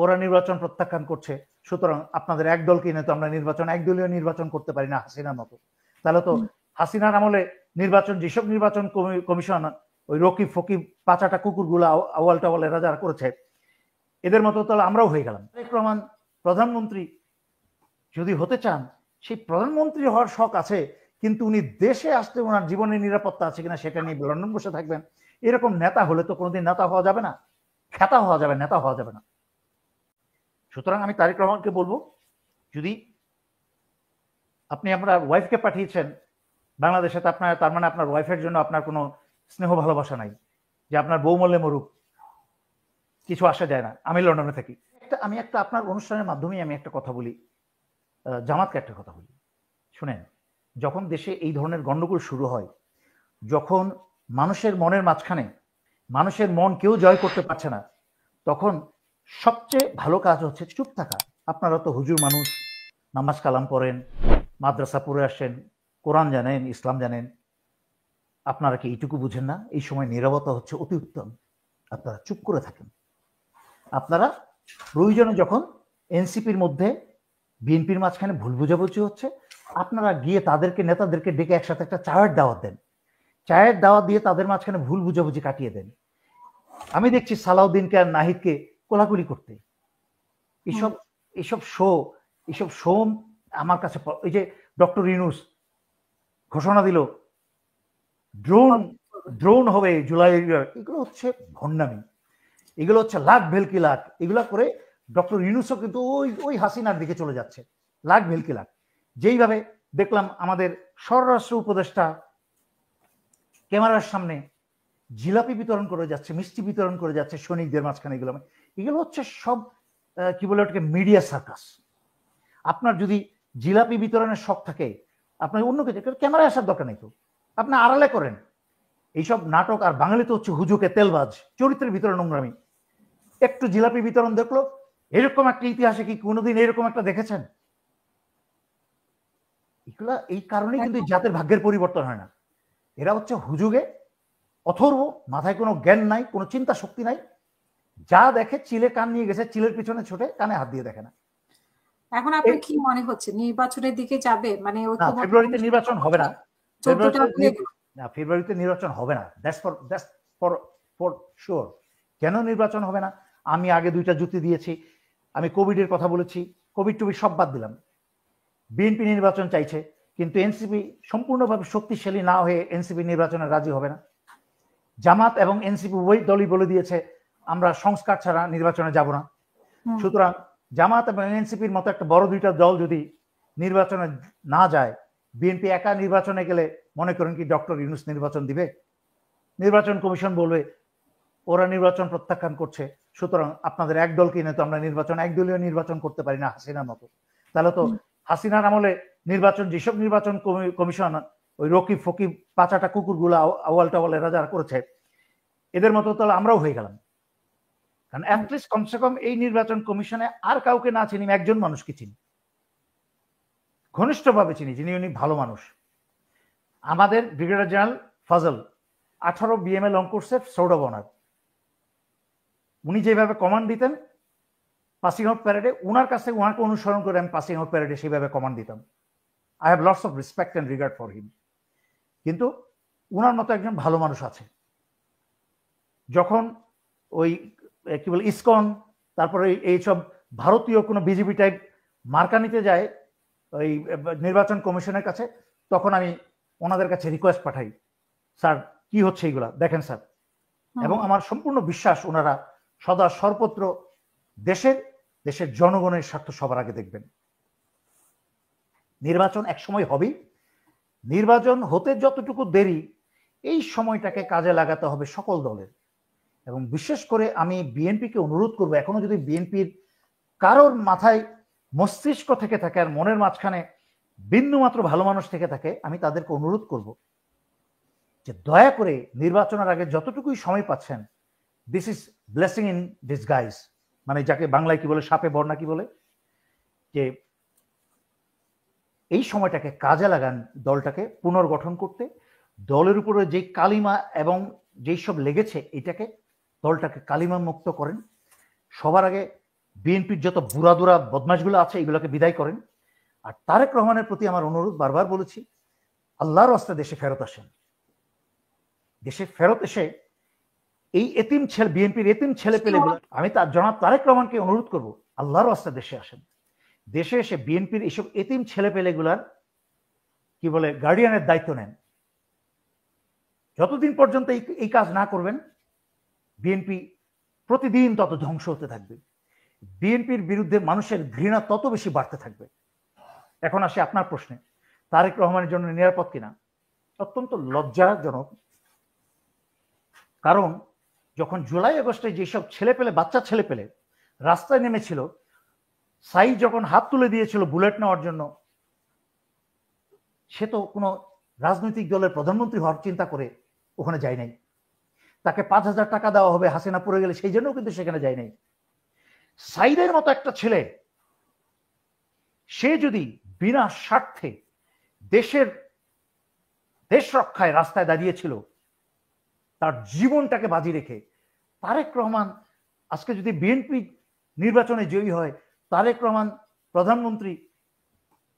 ওরা নির্বাচন প্রত্যাখ্যান করছে, সুতরাং আপনাদের এক দলকে নিয়ে তো আমরা নির্বাচন একদলীয় নির্বাচন করতে পারি না হাসিনার মতো। তাহলে তো হাসিনার আমলে নির্বাচন, যেসব নির্বাচন কমিশন ওই রকিব ফকিব পাচাটা কুকুরগুলো আওয়াল টাওয়াল এরা যারা করেছে, এদের মতো তাহলে আমরাও হয়ে গেলাম। তারেক রহমান প্রধানমন্ত্রী যদি হতে চান, সেই প্রধানমন্ত্রী হওয়ার শখ আছে, কিন্তু উনি দেশে আসতে ওনার জীবনের নিরাপত্তা আছে কিনা সেটা নিয়ে লন্ডন বসে থাকবেন। এরকম নেতা হলে তো কোনোদিন নেতা হওয়া যাবে না, খেতা হওয়া যাবে, নেতা হওয়া যাবে না। সুতরাং আমি তারেক রহমানকে বলবো, যদি আপনি আপনার ওয়াইফকে পাঠিয়েছেন বাংলাদেশে, তার মানে আপনার ওয়াইফের জন্য আপনার কোনো স্নেহ ভালোবাসা নাই, যে আপনার বউ মরলে মরুক, কিছু আসা যায় না, আমি লন্ডনে থাকি। আমি একটা আপনার অনুষ্ঠানের মাধ্যমেই আমি একটা কথা বলি, জামাতকে একটা কথা বলি, শুনেন। যখন দেশে এই ধরনের গন্ডগোল শুরু হয়, যখন মানুষের মনের মাঝখানে মানুষের মন কেউ জয় করতে পারছে না, তখন সবচেয়ে ভালো কাজ হচ্ছে চুপ থাকা। আপনারা তো হুজুর মানুষ, নামাজ কালাম পড়েন, মাদ্রাসা পড়ে আসেন, কোরআন জানেন, ইসলাম জানেন, আপনারা কি এইটুকু বুঝেন না? এই সময় নীরবতা হচ্ছে অতি উত্তম। আপনারা চুপ করে থাকেন। আপনারা প্রয়োজনে যখন এনসিপির মধ্যে বিএনপির মাঝখানে ভুল বুঝাবুঝি হচ্ছে, আপনারা গিয়ে তাদেরকে, নেতাদেরকে ডেকে একসাথে একটা চায়ের দাওয়াত দেন, চায়ের দাওয়াত দিয়ে তাদের মাঝখানে ভুল বুঝাবুঝি কাটিয়ে দেন। আমি দেখছি সালাউদ্দিনকে আর নাহিদকে কোলাকুলি করতে। এইসব শো আমার কাছে, এই যে ডক্টর ইউনূস ঘোষণা দিল ড্রোন হবে জুলাই, এগুলো হচ্ছে ভণ্ডামি, এগুলো হচ্ছে লাখ ভেলকি লাখ। এগুলা করে ডক্টর ইউনূসও কিন্তু ওই হাসিনার দিকে চলে যাচ্ছে, লাখ ভেলকি লাখ। যেইভাবে দেখলাম আমাদের স্বরাষ্ট্র উপদেষ্টা ক্যামেরার সামনে জিলাপি বিতরণ করে যাচ্ছে, মিষ্টি বিতরণ করে যাচ্ছে সৈনিকদের মাঝখানে, এগুলো হচ্ছে সব কি বলে ওটাকে, মিডিয়া সার্কাস। আপনার যদি জিলাপি বিতরণের শখ থাকে, আপনার অন্য কিছু ক্যামেরায় আসার দরকার নেই, তো আপনি আড়ালে করেন এইসব নাটক। আর বাঙালিতে হচ্ছে হুজুকে তেলবাজ, চরিত্রের ভিতরে নোংরামি। একটু জিলাপি বিতরণ দেখলো, এরকম একটা ইতিহাসে কি কোনোদিন এরকম একটা দেখেছেন? এগুলা এই কারণে কিন্তু জাতের ভাগ্যের পরিবর্তন হয় না। এরা হচ্ছে হুজুগে, অথর্ব, মাথায় কোনো জ্ঞান নাই, কোনো চিন্তা শক্তি নাই, যা দেখে চিলে কান নিয়ে গেছে, চিলের পিছনে ছোটে, কানে হাত দিয়ে দেখে না। এখন আপনার কি মনে হচ্ছে নির্বাচনের দিকে যাবে? মানে ফেব্রুয়ারিতে নির্বাচন হবে না, ফেব্রুয়ারিতে নির্বাচন হবে না, দ্যাটস ফর শিওর। কেন নির্বাচন হবে না? আমি আগে দুইটা যুক্তি দিয়েছি। আমি কোভিডের কথা বলেছি, কোভিড টুভিড সব বাদ দিলাম। বিএনপি নির্বাচন চাইছে, কিন্তু এনসিপি সম্পূর্ণভাবে শক্তিশালী না হয়ে এনসিপি নির্বাচনে রাজি হবে না। জামাত এবং এনসিপি উভয় দলই বলে দিয়েছে আমরা সংস্কার ছাড়া নির্বাচনে যাব না। সুতরাং জামাত এবং এনসিপির মতো একটা বড় দুইটা দল যদি নির্বাচনে না যায়, বিএনপি একা নির্বাচনে গেলে মনে করেন কি ডক্টর ইউনূস নির্বাচন দিবে? নির্বাচন কমিশন বলবে ওরা নির্বাচন প্রত্যাখ্যান করছে, সুতরাং আপনাদের এক দলকে নিয়ে তো আমরা নির্বাচন একদলীয় নির্বাচন করতে পারি না হাসিনার মতো। তাহলে তো হাসিনার আমলে নির্বাচন, যেসব নির্বাচন কমিশন ওই রকিব ফকিব পাচাটা কুকুরগুলো আওয়াল টাওয়াল এরা যারা করেছে, এদের মতো তাহলে আমরাও হয়ে গেলাম। কারণ অ্যাটলিস্ট কমসে কম এই নির্বাচন কমিশনে আর কাউকে না চিনি, একজন মানুষকে চিনি, ঘনিষ্ঠভাবে চিনি, যিনি উনি ভালো মানুষ। আমাদের brigadier general Fazal 18 BMA long কোর্সের সোর্ড অফ অনার। উনি যেভাবে কমান্ড দিতেন পাসিং আউট প্যারেডে, উনার কাছে উনাকে অনুসরণ করে আমি পাসিং আউট প্যারেডে সেইভাবে কমান্ড দিতাম। I have lots of respect and regard for him. কিন্তু উনার মতো একজন ভালো মানুষ আছে। যখন ওই কি বলে ইসকন, তারপরে এইসব ভারতীয় কোনো বিজেপি টাইপ মার্কা নিতে যায় ওই নির্বাচন কমিশনের কাছে, তখন আমি ওনাদের কাছে রিকোয়েস্ট পাঠাই, স্যার কি হচ্ছে এইগুলা দেখেন স্যার। এবং আমার সম্পূর্ণ বিশ্বাস ওনারা সদা সর্বত্র দেশের জনগণের স্বার্থ সবার আগে দেখবেন। নির্বাচন এক সময় হবেই, নির্বাচন হতে যতটুকু দেরি, এই সময়টাকে কাজে লাগাতে হবে সকল দলের। এবং বিশেষ করে আমি বিএনপিকে অনুরোধ করবো, এখনো যদি বিএনপির কারোর মাথায় মস্তিষ্ক থেকে থাকে আর মনের মাঝখানে বিন্দুমাত্র ভালো মানুষ থেকে থাকে, আমি তাদেরকে অনুরোধ করব যে দয়া করে নির্বাচনের আগে যতটুকুই সময় পাচ্ছেন, this is blessing in disguise, মানে যাকে বাংলায় কি বলে, সাপে বর না কি বলে, যে এই সময়টাকে কাজে লাগান দলটাকে পুনর্গঠন করতে। দলের উপরে যে কালিমা এবং যেই সব লেগেছে, এটাকে দলটাকে কালিমা মুক্ত করেন। সবার আগে বিএনপির যত বুড়াদুরা বদমাশগুলো আছে এগুলোকে বিদায় করেন। আর তারেক রহমানের প্রতি আমার অনুরোধ, বারবার বলেছি, আল্লাহর রাস্তায় দেশে ফেরত আসেন। দেশে ফেরত এসে এই এতিম ছেলে, বিএনপির এতিম ছেলে পেলেগুলো, আমি জনাব তারেক রহমানকে অনুরোধ করব, আল্লাহর রাস্তায় দেশে আসেন। দেশে এসে বিএনপির এইসব এতিম ছেলে পেলেগুলার কি বলে গার্ডিয়ানের দায়িত্ব নেন। যতদিন পর্যন্ত এই কাজ না করবেন, বিএনপি প্রতিদিন তত ধ্বংস হতে থাকবে। বিএনপির বিরুদ্ধে মানুষের ঘৃণা তত বেশি বাড়তে থাকবে। এখন আসি আপনার প্রশ্নে, তারেক রহমানের জন্য নিরাপদ কিনা? অত্যন্ত লজ্জাজনক। কারণ যখন জুলাই আগস্টে যেসব ছেলেপেলে, বাচ্চা ছেলেপেলে রাস্তায় নেমেছিল, সাই যখন হাত তুলে দিয়েছিল বুলেট নেওয়ার জন্য, সে তো কোনো রাজনৈতিক দলের প্রধানমন্ত্রী হওয়ার চিন্তা করে ওখানে যায় নাই। তাকে 5,000 টাকা দেওয়া হবে হাসিনা পড়ে গেলে, সেই জন্যও কিন্তু সেখানে যায় নাই। সাইদের মতো একটা ছেলে, সে যদি বিনা স্বার্থে দেশ রক্ষায় রাস্তায় দাঁড়িয়েছিল, তার জীবনটাকে বাজি রেখে, তারেক রহমান আজকে যদি বিএনপি নির্বাচনে জয়ী হয়, তারেক রহমান প্রধানমন্ত্রী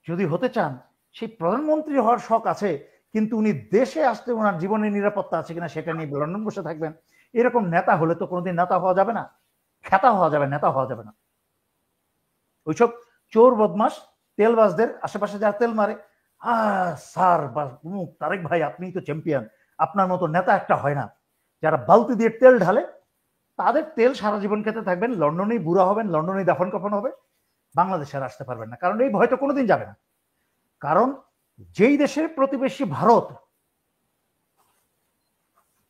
যদি হতে চান, সেই প্রধানমন্ত্রী হওয়ার শখ আছে, কিন্তু উনি দেশে আসতে ওনার জীবনের নিরাপত্তা আছে কিনা সেটা নিয়ে লন্ডন বসে থাকবেন। এরকম নেতা হলে তো কোনোদিন নেতা হওয়া যাবে না, খেতা হওয়া যাবে, নেতা হওয়া যাবে না। ওইসব চোর বদমাস তেলবাজদের আশেপাশে যারা তেল মারে, স্যার বা তারেক ভাই আপনি তো চ্যাম্পিয়ন, আপনার মতো নেতা একটা হয় না, যারা বালতি দিয়ে তেল ঢালে, তাদের তেল সারা জীবন খেতে থাকবেন, লন্ডনেই বুড়া হবেন, লন্ডনেই দাফন কাফন হবে, বাংলাদেশে আর আসতে পারবেন না। কারণ এই ভয় তো কোনোদিন যাবে না। কারণ যেই দেশের প্রতিবেশী ভারত,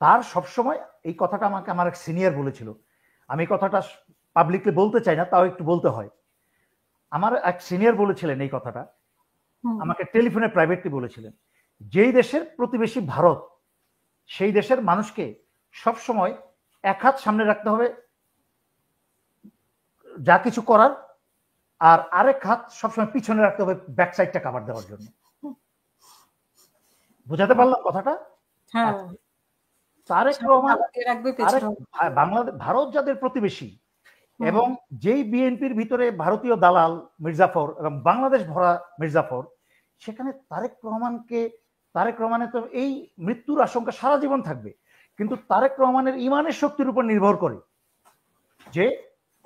তার সবসময় এই কথাটা আমাকে আমার এক সিনিয়র বলেছিল, আমি কথাটা পাবলিকলি বলতে চাই না, তাও একটু বলতে হয়। আমার এক সিনিয়র বলেছিলেন এই কথাটা, আমাকে টেলিফোনে প্রাইভেটলি বলেছিলেন, যেই দেশের প্রতিবেশী ভারত, সেই দেশের মানুষকে সবসময় এক হাত সামনে রাখতে হবে যা কিছু করার, আর আরেক হাত সবসময় পিছনে রাখতে হবে ব্যাক সাইডটা কাভার দেওয়ার জন্য। বুঝাতে পারলাম কথাটা? হ্যাঁ, তারেক রহমান, বাংলাদেশ ভারত যাদের প্রতিবেশী, এবং যেই বিএনপির ভিতরে ভারতীয় দালাল মির্জাফর এবং বাংলাদেশ ভরা মির্জাফর, সেখানে তারেক রহমানের তো এই মৃত্যুর আশঙ্কা সারা জীবন থাকবে। কিন্তু তারেক রহমানের ইমানের শক্তির উপর নির্ভর করে যে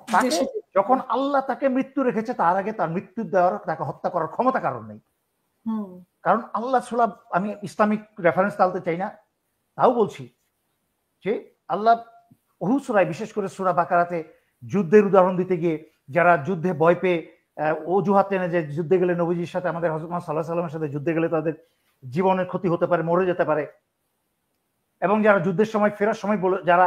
তাকে যখন আল্লাহ তাকে মৃত্যু রেখেছে, তার আগে তার মৃত্যু দেওয়ার, তাকে হত্যা করার ক্ষমতা কারণ নেই। কারণ আল্লাহ ছাড়া, আমি ইসলামিক রেফারেন্স টালতে চাই না, তাও বলছি যে আল্লাহ বহু সূরায়, বিশেষ করে সূরা বাকারাতে যুদ্ধের উদাহরণ দিতে গিয়ে, যারা যুদ্ধে ভয় পেয়ে অজুহাত টেনে যে যুদ্ধে গেলে নবীজির সাথে, আমাদের হযরত মুহাম্মদ সাল্লাল্লাহু আলাইহি ওয়াসাল্লামের সাথে যুদ্ধে গেলে তাদের জীবনের ক্ষতি হতে পারে, মরে যেতে পারে, এবং যারা যুদ্ধের সময় ফেরার সময় যারা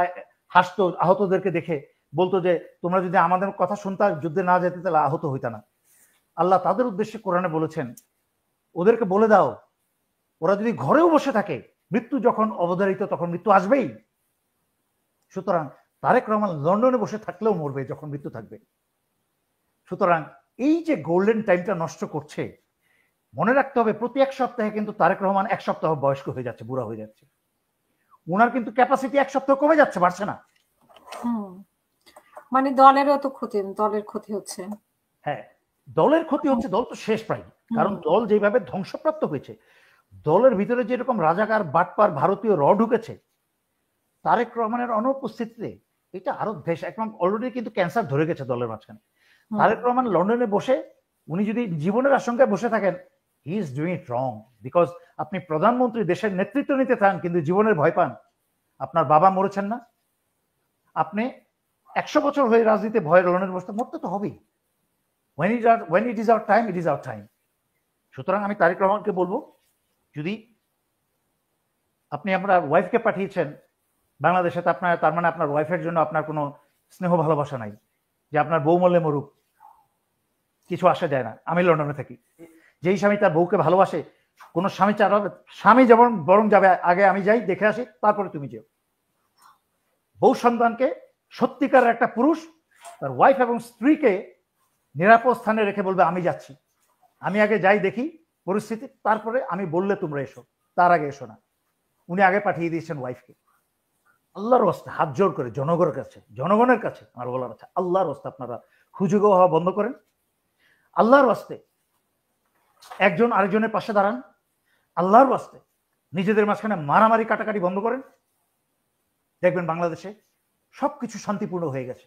হাসতো, আহতদেরকে দেখে বলতো যে তোমরা যদি আমাদের কথা শুনতা, যুদ্ধে না যেতে, তাহলে আহত হইতা না। আল্লাহ তাদের উদ্দেশ্যে কোরআনে বলেছেন, ওদেরকে বলে দাও, ওরা যদি ঘরেও বসে থাকে, মৃত্যু যখন অবধারিত তখন মৃত্যু আসবেই। সুতরাং তারেক রহমান লন্ডনে বসে থাকলেও মরবে যখন মৃত্যু থাকবে। সুতরাং এই যে গোল্ডেন টাইমটা নষ্ট করছে, মনে রাখতে হবে প্রতি এক সপ্তাহে কিন্তু তারেক রহমান এক সপ্তাহ বয়স্ক হয়ে যাচ্ছে, বুড়া হয়ে যাচ্ছে। ওনার কিন্তু ক্যাপাসিটি এক সপ্তাহ কমে যাচ্ছে, বাড়ছে না। মানে দলেরও তো ক্ষতি, দলের ক্ষতি হচ্ছে। হ্যাঁ, দলের ক্ষতি হচ্ছে, দল তো শেষ প্রায়। কারণ দল যেভাবে ধ্বংসপ্রাপ্ত হয়েছে, দলের ভিতরে যেরকম রাজাকার বাটপার ভারতীয় র ঢুকেছে, তারেক রহমানের অনুপস্থিতিতে এটা আরো দেশ এখন অলরেডি কিন্তু ক্যান্সার ধরে গেছে দলের মাঝখানে। তারেক রহমান লন্ডনে বসে, উনি যদি জীবনের আশঙ্কায় বসে থাকেন, he is doing it wrong. Because আপনি প্রধানমন্ত্রী, দেশের নেতৃত্ব নিতে চান, কিন্তু জীবনের ভয় পান। আপনার বাবা মরেছেন না, আপনি 100 বছর হয়ে রাজনীতিতে ভয় লন্ডনে বসতে, মরতে তো হবেই। when it is our time, it is our time. সুতরাং আমি তারেক রহমানকে বলবো, যদি আপনি আপনার ওয়াইফকে পাঠিয়েছেন বাংলাদেশে, তার মানে আপনার ওয়াইফের জন্য আপনার কোনো স্নেহ ভালোবাসা নাই, যে আপনার বউ মরলে মরুক, কিছু আসা যায় না। আমি লন্ডনে থাকি, যেই স্বামী তার বউকে ভালোবাসে, কোনো স্বামী স্বামী যেমন বরং যাবে আগে, আমি যাই দেখে আসি, তারপরে তুমি যেও। বউ সন্তানকে, সত্যিকার একটা পুরুষ তার ওয়াইফ এবং স্ত্রীকে নিরাপদ স্থানে রেখে বলবে আমি যাচ্ছি, আমি আগে যাই দেখি পরিস্থিতি, তারপরে আমি বললে তোমরা এসো, তার আগে এসো না। উনি আগে পাঠিয়ে দিয়েছেন ওয়াইফকে। আল্লাহর রাস্তায় হাত জোর করে জনগণের কাছে আমার বলার আছে, আল্লাহর রাস্তায় আপনারা হুজুগ হওয়া বন্ধ করেন, আল্লাহর ওয়াস্তে একজন আরেকজনের পাশে দাঁড়ান, আল্লাহর ওয়াস্তে নিজেদের মাঝখানে মারামারি কাটাকাটি বন্ধ করেন। দেখবেন বাংলাদেশে সবকিছু শান্তিপূর্ণ হয়ে গেছে।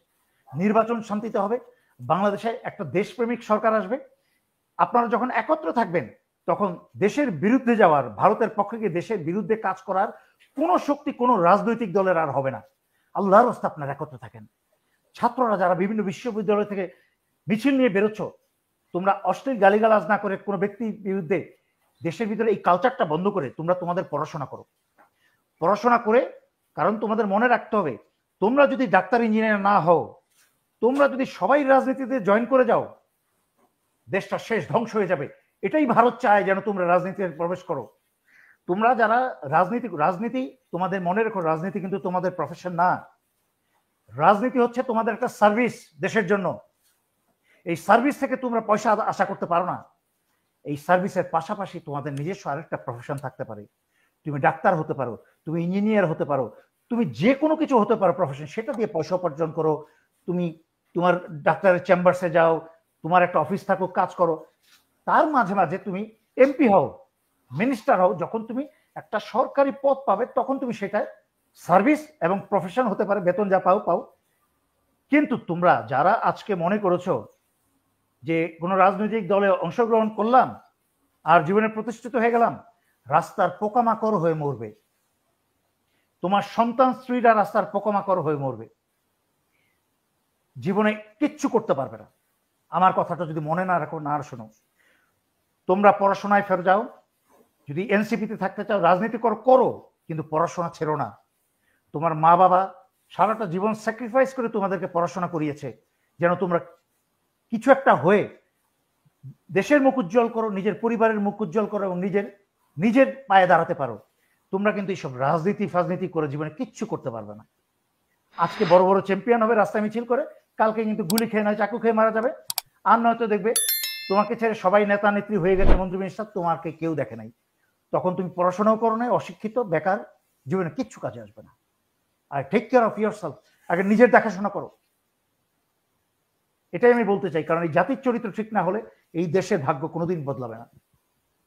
নির্বাচন শান্তিতে হবে, বাংলাদেশে একটা দেশপ্রেমিক সরকার আসবে। আপনারা যখন একত্র থাকবেন তখন দেশের বিরুদ্ধে যাওয়ার, ভারতের পক্ষে গিয়ে দেশের বিরুদ্ধে কাজ করার কোনো শক্তি কোনো রাজনৈতিক দলের আর হবে না। আল্লাহর রাস্তা আপনারা একত্র থাকেন। ছাত্ররা যারা বিভিন্ন বিশ্ববিদ্যালয় থেকে মিছিল নিয়ে বেরোচ্ছ, তোমরা অশ্লীল গালিগালাজ না করে কোনো ব্যক্তির বিরুদ্ধে দেশের ভিতরে এই কালচারটা বন্ধ করে তোমরা তোমাদের পড়াশোনা করো। পড়াশোনা করে, কারণ তোমাদের মনে রাখতে হবে, তোমরা যদি ডাক্তার ইঞ্জিনিয়ার না হও, তোমরা যদি সবাই রাজনীতিতে জয়েন করে যাও, দেশটা শেষ, ধ্বংস হয়ে যাবে। এটাই ভারত চায় যেন তোমরা রাজনীতিতে প্রবেশ করো। তোমরা যারা রাজনীতি তোমাদের মনে রেখো, রাজনীতি কিন্তু তোমাদের প্রফেশন না। রাজনীতি হচ্ছে তোমাদের একটা সার্ভিস দেশের জন্য। এই সার্ভিস থেকে তোমরা পয়সা আশা করতে পারো না। এই সার্ভিসের পাশাপাশি তোমাদের নিজস্ব আরেকটা প্রফেশন থাকতে পারে। তুমি ডাক্তার হতে পারো, তুমি ইঞ্জিনিয়ার হতে পারো, তুমি যে কোনো কিছু হতে পারো প্রফেশন, সেটা দিয়ে পয়সা উপার্জন করো। তুমি তোমার ডাক্তারের চেম্বারসে যাও, তোমার একটা অফিস থাকুক, কাজ করো। তার মাঝে মাঝে তুমি এমপি হও, মিনিস্টার হও। যখন তুমি একটা সরকারি পদ পাবে তখন তুমি সেটা সার্ভিস এবং প্রফেশন হতে পারে, বেতন যা পাও পাও। কিন্তু তোমরা যারা আজকে মনে করেছো যে কোনো রাজনৈতিক দলে অংশগ্রহণ করলাম আর জীবনে প্রতিষ্ঠিত হয়ে গেলাম, রাস্তার পোকামাকড় হয়ে মরবে। তোমার সন্তান স্ত্রীরা রাস্তার পোকামাকড় হয়ে মরবে, জীবনে কিচ্ছু করতে পারবে না। আমার কথাটা যদি মনে না রাখো, না আর শোনো, তোমরা পড়াশোনায় ফেরত যাও। যদি এনসিপিতে থাকতে চাও, রাজনীতি করো, কিন্তু পড়াশোনা ছেড়ো না। তোমার মা বাবা সারাটা জীবন স্যাক্রিফাইস করে তোমাদেরকে পড়াশোনা করিয়েছে যেন তোমরা কিছু একটা হয়ে দেশের মুখ উজ্জ্বল করো, নিজের পরিবারের মুখ উজ্জ্বল করো এবং নিজের পায়ে দাঁড়াতে পারো। তোমরা কিন্তু এইসব রাজনীতি করে জীবনে কিচ্ছু করতে পারবে না। আজকে বড় বড় চ্যাম্পিয়ন হবে রাস্তায় মিছিল করে, কালকে কিন্তু গুলি খেয়ে নয় চাকু খেয়ে মারা যাবে। আর নয়তো দেখবে তোমাকে ছেড়ে সবাই নেতা নেত্রী হয়ে গেছে, মন্ত্রী মিনিস্টার, তোমাকে কেউ দেখে নাই। তখন তুমি পড়াশোনাও করো নাই, অশিক্ষিত, বেকার, জীবনে কিচ্ছু কাজে আসবে না। আর টেক কেয়ার অফ ইয়োরসেলফ, আগে নিজের দেখাশোনা করো। এটাই আমি বলতে চাই, কারণ এই জাতির চরিত্র ঠিক না হলে এই দেশের ভাগ্য কোনোদিন বদলাবে না।